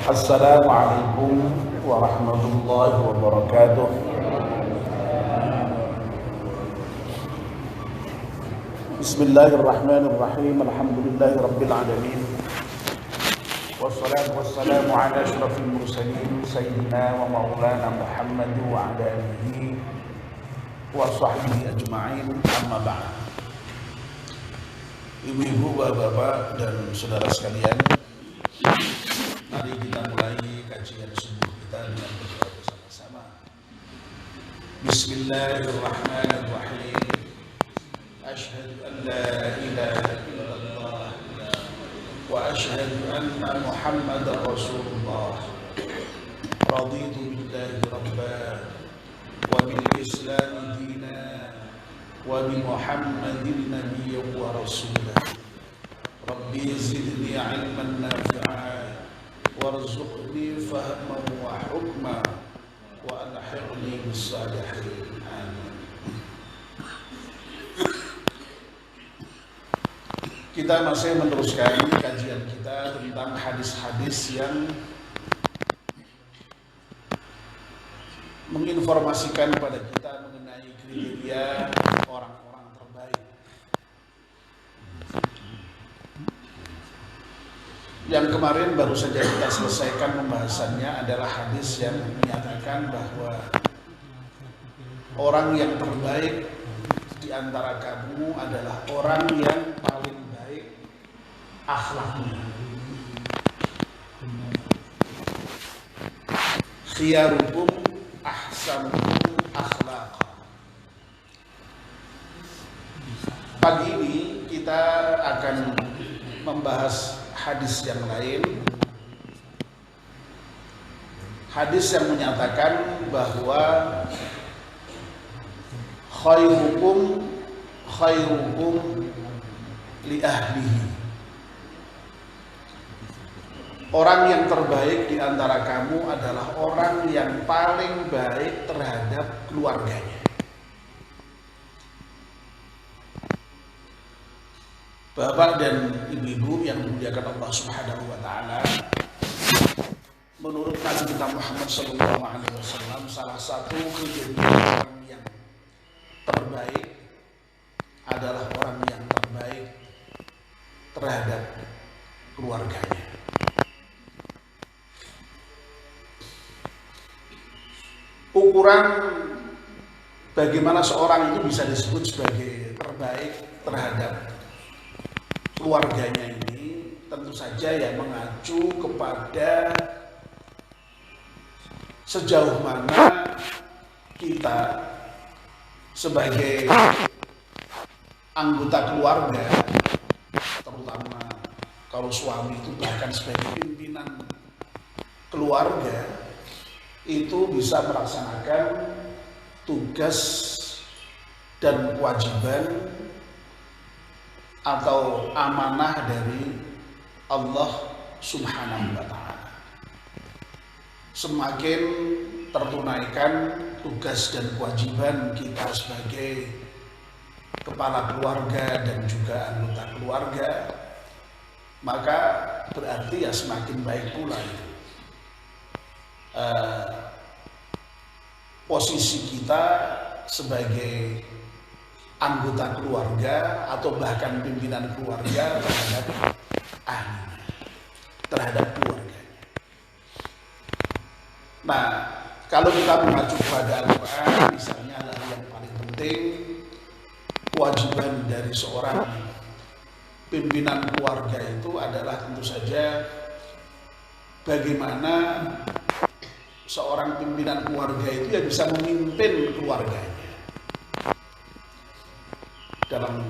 Assalamualaikum warahmatullahi wabarakatuh. Bismillahirrahmanirrahim. Alhamdulillahi rabbil alamin. Wassalatu wassalamu ala asyrafil mursalin sayyidina wa maulana Muhammad wa ala alihi wa sahbihi ajma'in. Amma ba'd. Ibu-ibu, bapak-bapak dan saudara sekalian, mari kita mulai kajian subuh kita dengan berdoa bersama-sama. Bismillahirrahmanirrahim. Asyhadu an la ilaha illallah wa asyhadu anna Muhammadar Rasulullah. Raditu billahi rabban wa bil Islam dinan wa bi Muhammadin nabiyyan wa rasulan. Rabbi zidni ilman nafi'an warzuqni fahman wa hukma wa alhiqni bis salihin. Amin. Kita masih meneruskan kajian kita tentang hadis-hadis yang menginformasikan kepada kita mengenai kriteria orang-orang terbaik. Yang kemarin baru saja kita selesaikan pembahasannya adalah hadis yang menyatakan bahwa orang yang terbaik di antara kamu adalah orang yang paling baik akhlaknya. Khiyarukum ahsanukum akhlaqa. Pagi ini kita akan membahas hadis yang lain. Hadis yang menyatakan bahwa khairukum li ahlihi. Orang yang terbaik di antara kamu adalah orang yang paling baik terhadap keluarganya. Bapak dan ibu-ibu yang dimuliakan Allah Subhanahu wa taala, menurut Nabi kita Muhammad sallallahu alaihi wasallam, salah satu kriteria orang yang terbaik adalah orang yang terbaik terhadap keluarganya. Ukuran bagaimana seorang itu bisa disebut sebagai terbaik terhadap keluarganya ini tentu saja ya mengacu kepada sejauh mana kita sebagai anggota keluarga, terutama kalau suami itu bahkan sebagai pimpinan keluarga, itu bisa melaksanakan tugas dan kewajiban atau amanah dari Allah Subhanahu wa ta'ala. Semakin tertunaikan tugas dan kewajiban kita sebagai kepala keluarga dan juga anggota keluarga, maka berarti ya semakin baik pula itu posisi kita sebagai anggota keluarga atau bahkan pimpinan keluarga terhadap ahlinya, terhadap keluarga. Nah, kalau kita mengacu pada Al-Quran, misalnya adalah yang paling penting, kewajiban dari seorang pimpinan keluarga itu adalah tentu saja bagaimana seorang pimpinan keluarga itu yang bisa memimpin keluarganya. Dalam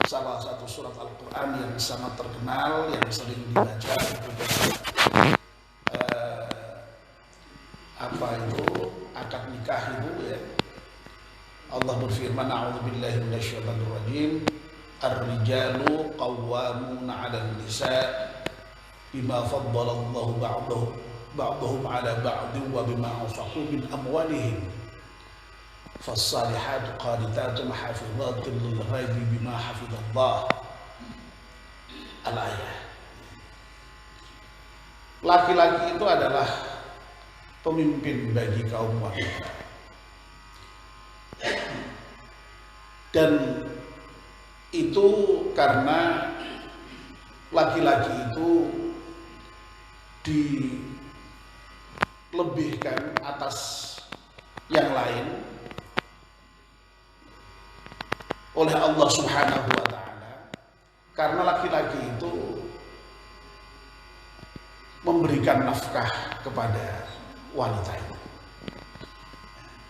salah satu surat Al-Quran yang sangat terkenal, yang sering dibaca, akad nikah itu ya, Allah berfirman, a'udzubillahi minasyaitonir rajim, ar-rijalu qawwamuna 'alan nisa' bima faddalallahu ba'dahum 'ala ba'din wa bima anfaqu min amwalihim فالصالحات قانتات حافظات للغيب بما حفظ الله. Al-ayah. laki-laki itu adalah pemimpin bagi kaum wanita. Dan itu karena laki-laki itu dilebihkan atas yang lain oleh Allah Subhanahu wa Ta'ala, karena laki-laki itu memberikan nafkah kepada wanita itu.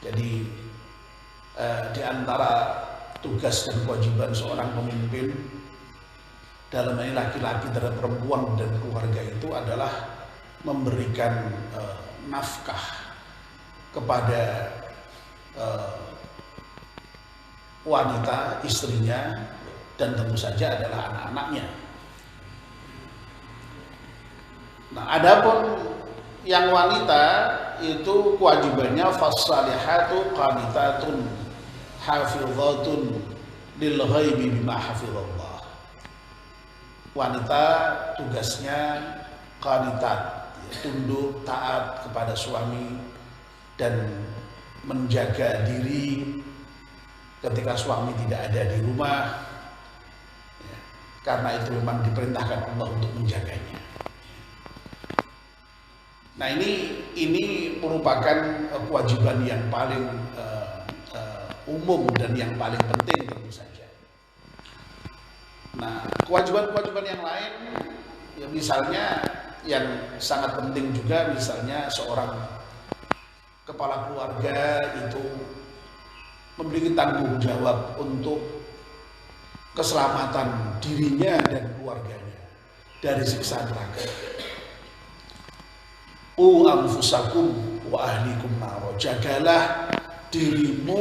Jadi di antara tugas dan kewajiban seorang pemimpin dalam ini laki-laki terhadap perempuan dan keluarga itu adalah memberikan nafkah kepada wanita, istrinya, dan tentu saja adalah anak-anaknya. Nah, adapun yang wanita itu kewajibannya fassalihatu qanitatun hafizatun lil ghaibi bima hafizallah. Wanita tugasnya qanitat, tunduk taat kepada suami dan menjaga diri ketika suami tidak ada di rumah, ya, karena itu memang diperintahkan Allah untuk menjaganya. Nah, ini merupakan kewajiban yang paling umum dan yang paling penting tentu saja. Nah, kewajiban-kewajiban yang lain, ya misalnya yang sangat penting juga, misalnya seorang kepala keluarga itu memiliki tanggung jawab untuk keselamatan dirinya dan keluarganya dari siksa neraka. Anfusakum wa ahlikum nar. Jagalah dirimu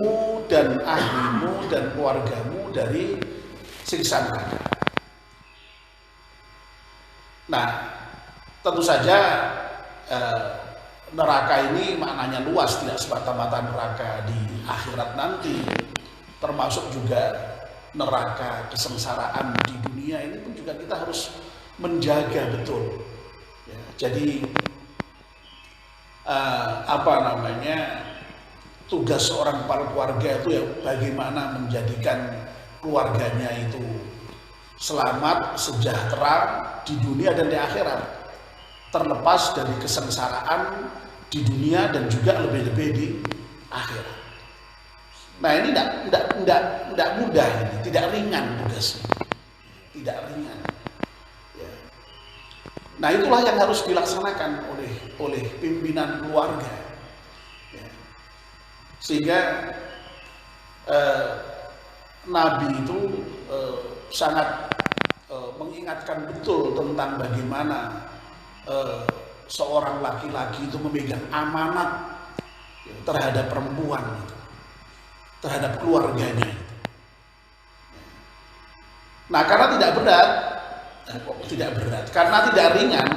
dan ahlimu dan keluargamu dari siksa neraka. Nah, tentu saja neraka ini maknanya luas, tidak semata-mata neraka di akhirat nanti, termasuk juga neraka kesengsaraan di dunia ini pun juga kita harus menjaga betul. Ya, jadi tugas seorang kepala keluarga itu ya bagaimana menjadikan keluarganya itu selamat, sejahtera di dunia dan di akhirat, terlepas dari kesengsaraan di dunia dan juga lebih-lebih di akhirat. Nah, ini tidak mudah, ini tidak ringan tugasnya, tidak ringan. Ya. Nah, itulah yang harus dilaksanakan oleh pimpinan keluarga, ya. Sehingga Nabi itu sangat mengingatkan betul tentang bagaimana seorang laki-laki itu memegang amanat terhadap perempuan itu, terhadap keluarganya itu. Nah, karena tidak berat, karena tidak ringan,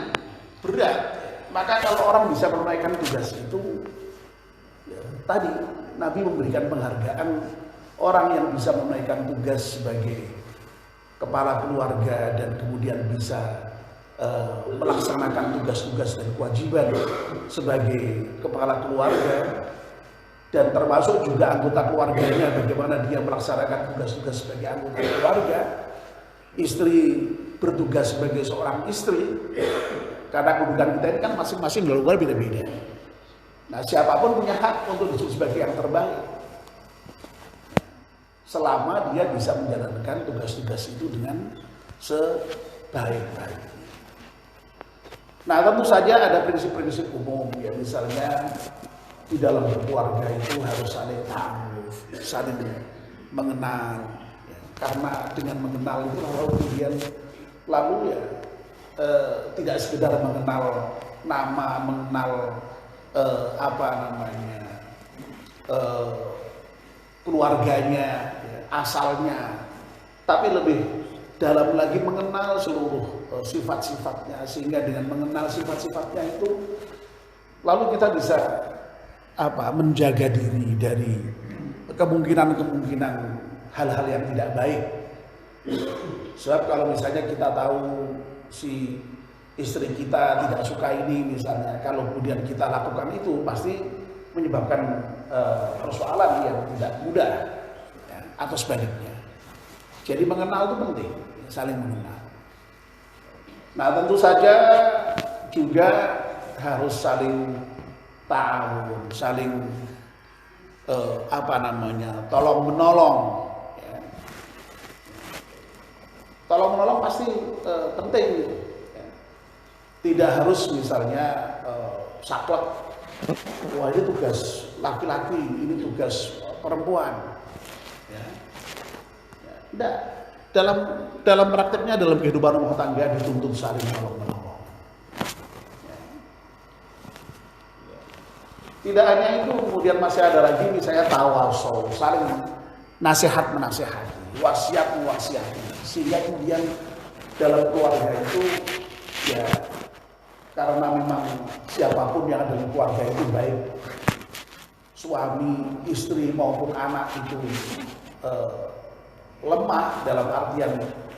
berat. Maka kalau orang bisa menunaikan tugas itu, ya, tadi Nabi memberikan penghargaan orang yang bisa menunaikan tugas sebagai kepala keluarga dan kemudian bisa melaksanakan tugas-tugas dan kewajiban sebagai kepala keluarga, dan termasuk juga anggota keluarganya bagaimana dia melaksanakan tugas-tugas sebagai anggota keluarga. Istri bertugas sebagai seorang istri, karena kedudukan kita ini kan masing-masing luar beda-beda. Nah, siapapun punya hak untuk disebut sebagai yang terbaik selama dia bisa menjalankan tugas-tugas itu dengan sebaik-baiknya. Nah, tentu saja ada prinsip-prinsip umum, ya, misalnya di dalam berkeluarga itu harus saling ta'aruf, saling mengenal, ya, karena dengan mengenal itu lalu ya tidak sekedar mengenal nama, mengenal keluarganya, ya, asalnya, tapi lebih dalam lagi mengenal seluruh sifat-sifatnya, sehingga dengan mengenal sifat-sifatnya itu lalu kita bisa menjaga diri dari kemungkinan-kemungkinan hal-hal yang tidak baik. Sebab kalau misalnya kita tahu si istri kita tidak suka ini misalnya, kalau kemudian kita lakukan itu pasti menyebabkan persoalan yang tidak mudah, ya, atau sebaliknya. Jadi mengenal itu penting, saling mengenal. Nah tentu saja juga harus saling ta'awun, saling tolong menolong. Ya. Tolong menolong pasti penting gitu. Ya. Tidak harus misalnya saklek, wah ini tugas laki-laki, ini tugas perempuan. Ya. Ya. Tidak. Dalam prakteknya dalam kehidupan rumah tangga dituntut saling tolong menolong. Ya. Ya. Tidak hanya itu, kemudian masih ada lagi misalnya tawasul, saling nasihat menasehati, wasiat mewasiati, sehingga kemudian dalam keluarga itu ya, karena memang siapapun yang ada di keluarga itu baik suami, istri maupun anak itu lemah dalam artian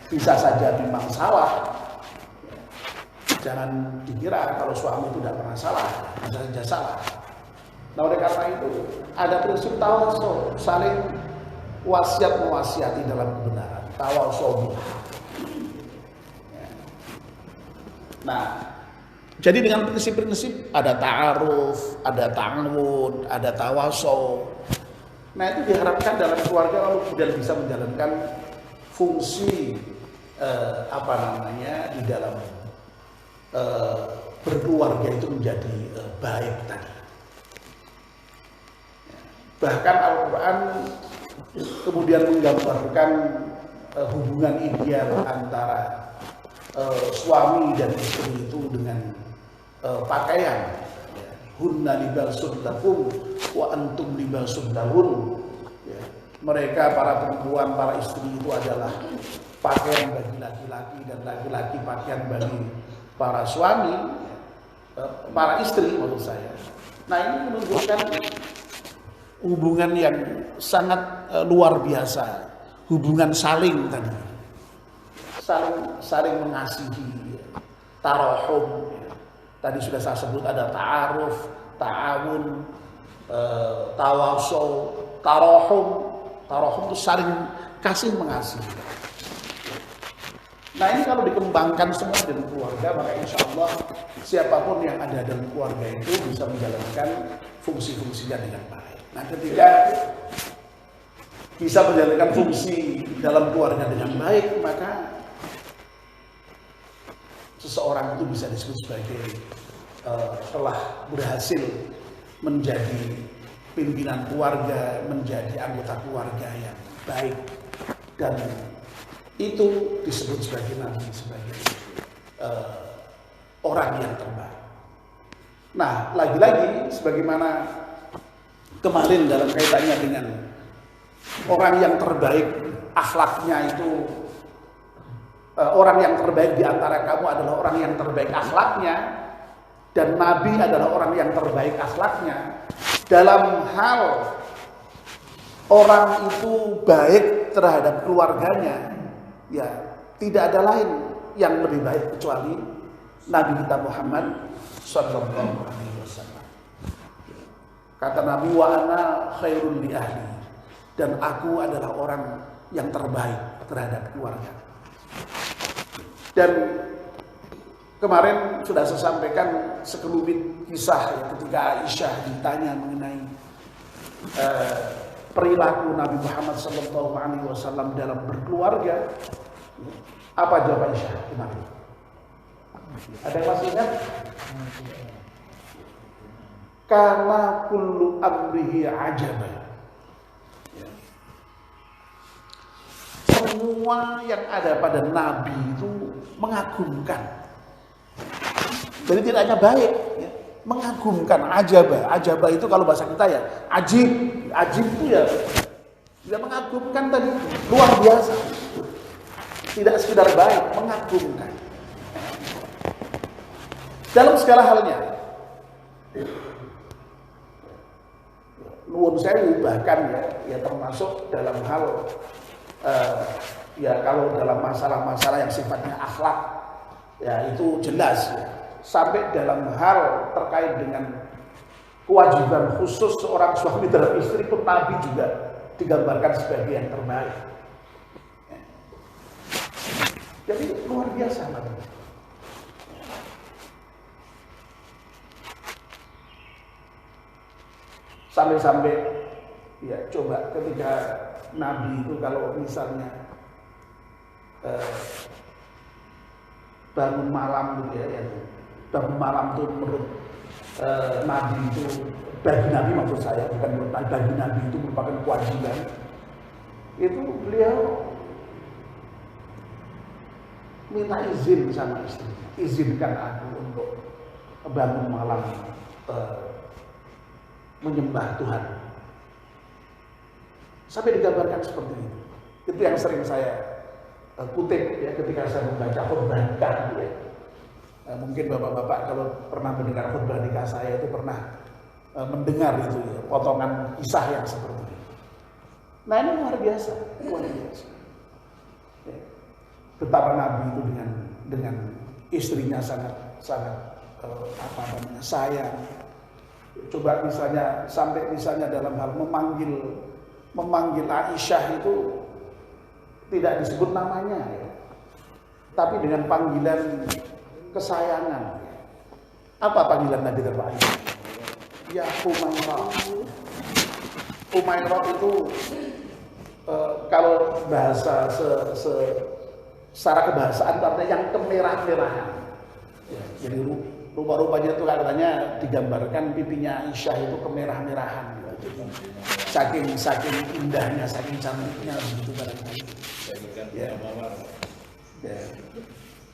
bisa saja memang salah. Jangan dikira kalau suami itu tidak pernah salah, bisa saja salah. Nah oleh karena itu ada prinsip tawasul, saling wasiat mewasiati dalam kebenaran, tawasul. Nah, jadi dengan prinsip-prinsip ada ta'aruf, ada ta'awun, ada tawasul. Nah itu diharapkan dalam keluarga lalu kemudian bisa menjalankan fungsi di dalam berkeluarga itu menjadi baik tadi. Bahkan Al-Quran kemudian menggambarkan hubungan ideal antara suami dan istri itu dengan pakaian. Hunna libasun lakum wa antum libasun lahun. Ya. Mereka para perempuan, para istri itu adalah pakaian bagi laki-laki dan laki-laki pakaian bagi para suami, para istri maksud saya. Nah ini menunjukkan hubungan yang sangat luar biasa, hubungan saling tadi, saling mengasihi, tarahum. Tadi sudah saya sebut ada ta'aruf, ta'awun, tawasul, tarahum. Tarahum itu saling kasih mengasihi. Nah ini kalau dikembangkan semua dalam keluarga, maka insya Allah siapapun yang ada dalam keluarga itu bisa menjalankan fungsi-fungsinya dengan baik. Nah ketika bisa menjalankan fungsi dalam keluarga dengan baik, maka seseorang itu bisa disebut sebagai telah berhasil menjadi pimpinan keluarga, menjadi anggota keluarga yang baik, dan itu disebut sebagai nabi, sebagai orang yang terbaik. Nah, lagi-lagi sebagaimana kemarin dalam kaitannya dengan orang yang terbaik akhlaknya itu, orang yang terbaik di antara kamu adalah orang yang terbaik akhlaknya, dan Nabi adalah orang yang terbaik akhlaknya. Dalam hal orang itu baik terhadap keluarganya, ya tidak ada lain yang lebih baik kecuali Nabi kita Muhammad Sallallahu Alaihi Wasallam. Kata Nabi, wa ana khairul li ahli, dan aku adalah orang yang terbaik terhadap keluarga. Dan kemarin sudah saya sampaikan sekelumit kisah ya, ketika Aisyah ditanya mengenai perilaku Nabi Muhammad Sallallahu Alaihi Wasallam dalam berkeluarga. Apa jawab Aisyah kemarin? Ada yang masih ingat? Karena kullu amrihi ajaba. Semua yang ada pada Nabi itu mengagumkan. Jadi tidak hanya baik, ya, mengagumkan. Ajaba itu kalau bahasa kita ya ajib itu ya tidak mengagumkan tadi, luar biasa. Tidak sekedar baik, mengagumkan dalam segala halnya. Nuwun sewu bahkan ya termasuk dalam hal ya kalau dalam masalah-masalah yang sifatnya akhlak, Ya itu jelas ya. Sampai dalam hal terkait dengan kewajiban khusus seorang suami terhadap istri pun Nabi juga digambarkan sebagai yang terbaik. Ya. Jadi luar biasa Nabi. Sampai-sampai ya coba ketika Nabi itu kalau misalnya bangun malam gitu ya, bangun malam itu menurut Nabi itu, bagi Nabi maksud saya, bukan menurut Nabi, bagi Nabi itu merupakan kewajiban. Itu beliau minta izin sama istri, izinkan aku untuk bangun malam menyembah Tuhan. Sampai digambarkan seperti itu. Itu yang sering saya kutip ya ketika saya membaca khutbah nikah ya. Mungkin bapak-bapak kalau pernah mendengar khutbah nikah saya itu pernah mendengar itu ya, potongan kisah yang seperti ini. Nah ini luar biasa, luar biasa. Ya. Betapa Nabi itu dengan istrinya sangat sayang. Coba misalnya sampai misalnya dalam hal memanggil Aisyah itu tidak disebut namanya ya. Tapi dengan panggilan kesayangan. Apa panggilan Nabi terhadap Aisyah? Ya Umairah. Umairah itu kalau bahasa secara kebahasaan artinya yang kemerah-merahan. Ya, jadi rupa-rupanya itu katanya digambarkan pipinya Aisyah itu kemerah-merahan. Saking indahnya, saking cantiknya begitu barangkali. Ya. Ya.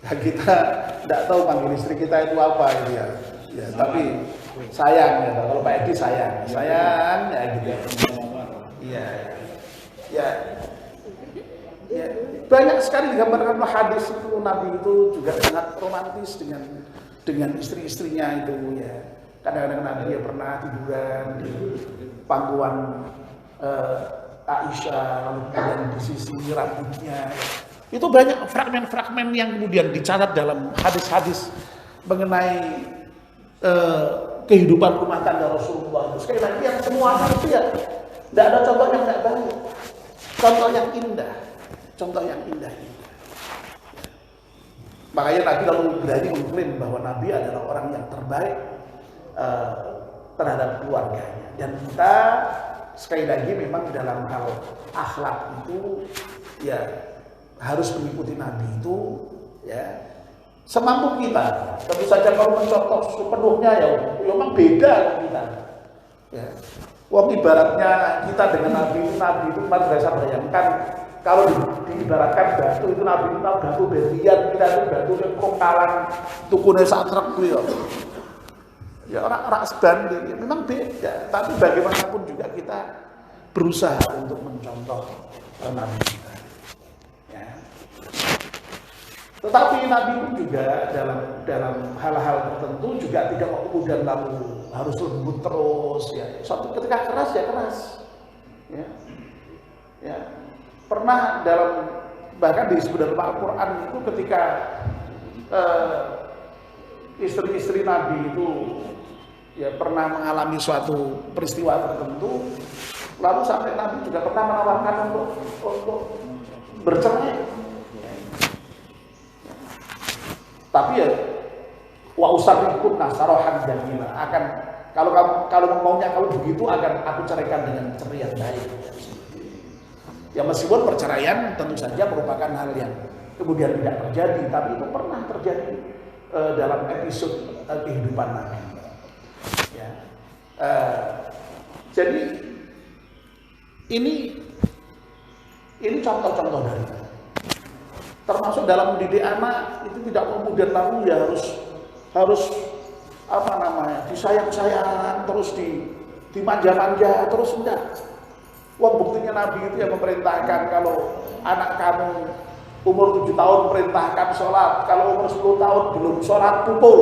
Nah, kita tidak tahu panggil istri kita itu apa gitu ya. Ya, tapi sayang ya. Kalau Pak Edi sayang ya gitu. Iya. Ya. Ya. Banyak sekali digambarkan hadis itu Nabi itu juga sangat romantis dengan istri-istrinya itu ya. Kadang-kadang Nabi ya pernah tiduran di pangkuan Aisyah, lalu kemudian di sisi rambutnya. Itu banyak fragmen-fragmen yang kemudian dicatat dalam hadis-hadis mengenai kehidupan rumah tangga Rasulullah. Sekali lagi yang semua itu ya tidak ada contoh yang tidak baik, contoh yang indah, contoh yang indah. Makanya Nabi lalu berani mengklaim bahwa Nabi adalah orang yang terbaik terhadap keluarganya. Dan kita sekali lagi memang dalam hal akhlak itu ya harus mengikuti Nabi itu ya semampu kita. Tentu saja kalau mencontoh sepenuhnya ya memang beda kita. Ya. Wong ibaratnya kita dengan Nabi itu mari bisa bayangkan kalau diibaratkan batu itu Nabi itu batu berlian, kita itu batu yang kongkalan tukune satrek kuwi ya. Ya orang sebanding, ya, memang beda. Tapi bagaimanapun juga kita berusaha untuk mencontoh Nabi kita. Ya. Tetapi Nabi pun juga dalam hal-hal tertentu juga tidak kemudian lalu harus lembut terus. Ya. Suatu ketika keras ya keras. Ya. Ya. Pernah bahkan disebut dalam Al-Quran itu ketika istri-istri Nabi itu ya pernah mengalami suatu peristiwa tertentu, lalu sampai Nabi juga pernah menawarkan untuk bercerai. Tapi ya wa usarrikunna sarahan jamila, akan kalau maunya kalau begitu akan aku ceraikan dengan cerai yang baik. Ya meskipun perceraian tentu saja merupakan hal yang kemudian tidak terjadi, tapi itu pernah terjadi dalam episode kehidupan Nabi. Ya. Jadi ini contoh-contoh dari itu. Termasuk dalam mendidik anak itu tidak kemudian lalu ya harus apa namanya disayang-sayang terus dimanja-manja terus enggak. Wah buktinya Nabi itu yang memerintahkan kalau anak kamu umur 7 tahun perintahkan sholat, kalau umur 10 tahun belum sholat pukul.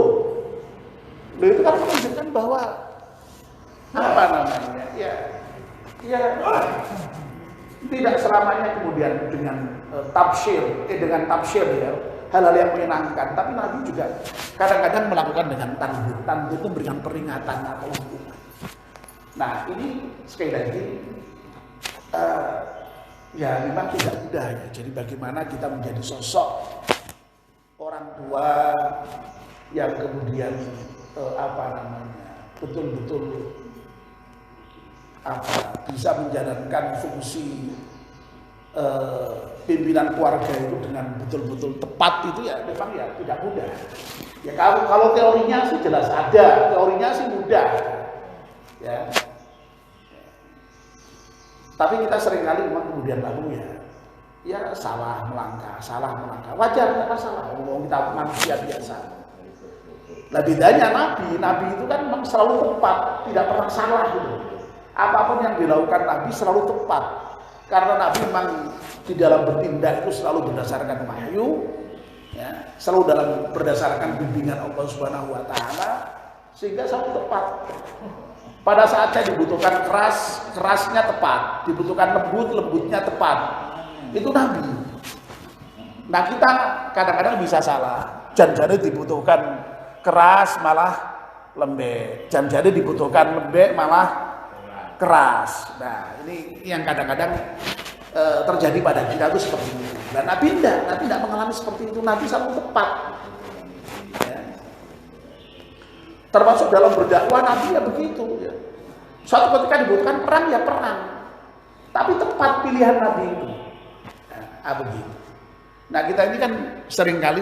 Itu kan menunjukkan bahwa apa namanya ya tidak selamanya kemudian dengan tafsir ya hal-hal yang menyenangkan. Tapi Nabi juga kadang-kadang melakukan dengan tanbih. Tanbih itu memberikan peringatan atau hukuman. Nah ini sekali lagi ya memang tidak mudah ya. Jadi bagaimana kita menjadi sosok orang tua yang kemudian betul-betul bisa menjalankan fungsi pimpinan keluarga itu dengan betul-betul tepat itu ya memang ya tidak mudah. Ya kalau teorinya sih jelas ada, teorinya sih mudah. Ya. Tapi kita seringkali memang kemudian lalu ya salah melangkah. Wajar, tidak masalah. Kita manusia biasa. Nah bedanya Nabi itu kan memang selalu tepat, tidak pernah salah gitu. Apapun yang dilakukan Nabi selalu tepat. Karena Nabi memang di dalam bertindak itu selalu berdasarkan wahyu, ya, selalu berdasarkan bimbingan Allah Subhanahu wa taala, sehingga selalu tepat. Pada saatnya dibutuhkan kerasnya tepat, dibutuhkan lembutnya tepat. Itu Nabi. Nah kita kadang-kadang bisa salah. Jangan dibutuhkan keras malah lembek. Jangan dibutuhkan lembek malah keras. Nah ini yang kadang-kadang terjadi pada kita itu seperti itu. Dan Nabi tidak mengalami seperti itu. Nabi selalu tepat. Ya. Termasuk dalam berdakwah Nabi ya begitu. Ya. Suatu ketika dibutuhkan perang ya perang. Tapi tepat pilihan Nabi itu. Nah, begitu. Nah kita ini kan seringkali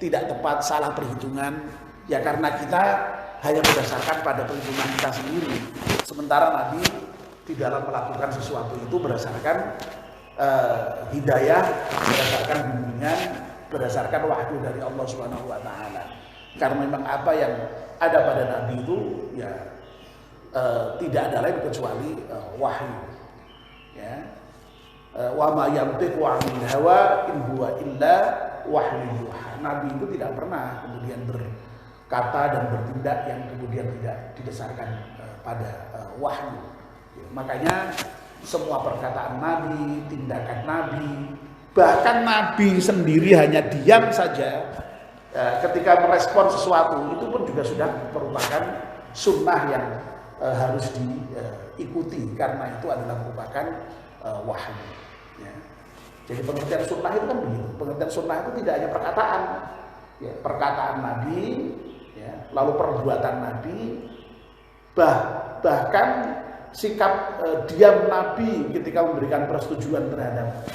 tidak tepat, salah perhitungan. Ya karena kita hanya berdasarkan pada perhitungan kita sendiri. Sementara Nabi di dalam melakukan sesuatu itu berdasarkan hidayah, berdasarkan bimbingan, berdasarkan wahyu dari Allah Subhanahu wa taala. Karena memang apa yang ada pada Nabi itu ya tidak ada lain kecuali wahyu. Ya. Wa ma yantiqu 'anil hawa in huwa illa wahyu yuha. Nabi itu tidak pernah kemudian berkata dan bertindak yang kemudian tidak didasarkan pada wahyu. Ya, makanya semua perkataan Nabi, tindakan Nabi, bahkan Nabi sendiri hanya diam saja ketika merespon sesuatu itu pun juga sudah merupakan sunnah yang harus diikuti karena itu adalah merupakan wahyu. Ya. Jadi pengertian sunnah itu kan begitu. Pengertian sunnah itu tidak hanya perkataan, ya, perkataan Nabi, ya, lalu perbuatan Nabi, bahkan sikap diam Nabi ketika memberikan persetujuan terhadap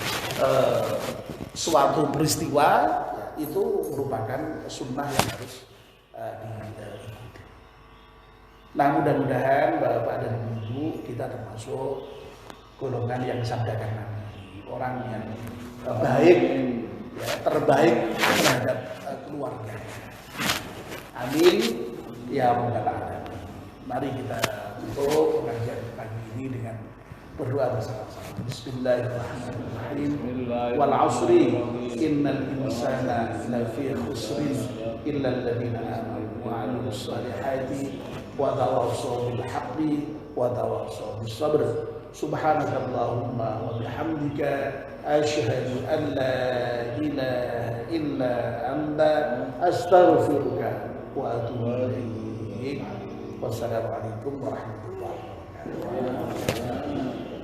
suatu peristiwa, ya, itu merupakan sunnah yang harus diikuti. Nah mudah-mudahan Bapak dan Ibu kita termasuk golongan yang sabdakan Nabi, orang yang baik, ya, terbaik terhadap keluarga. Amin ya rabbal alamin. Mari kita tutup pengajian pagi ini dengan berdoa bersama-sama. Bismillahirrahmanirrahim. Wal 'ashri innal insana lafi khusrin illa alladziina aamanu wa 'amilus shalihati wa tawassaw bil haqqi wa tawassaw bis sabr. Subhanakallahumma wa bihamdika asyhadu an la ilaha illa anta astaghfiruka wa atubu ilaik. Wassalamualaikum warahmatullahi wabarakatuh.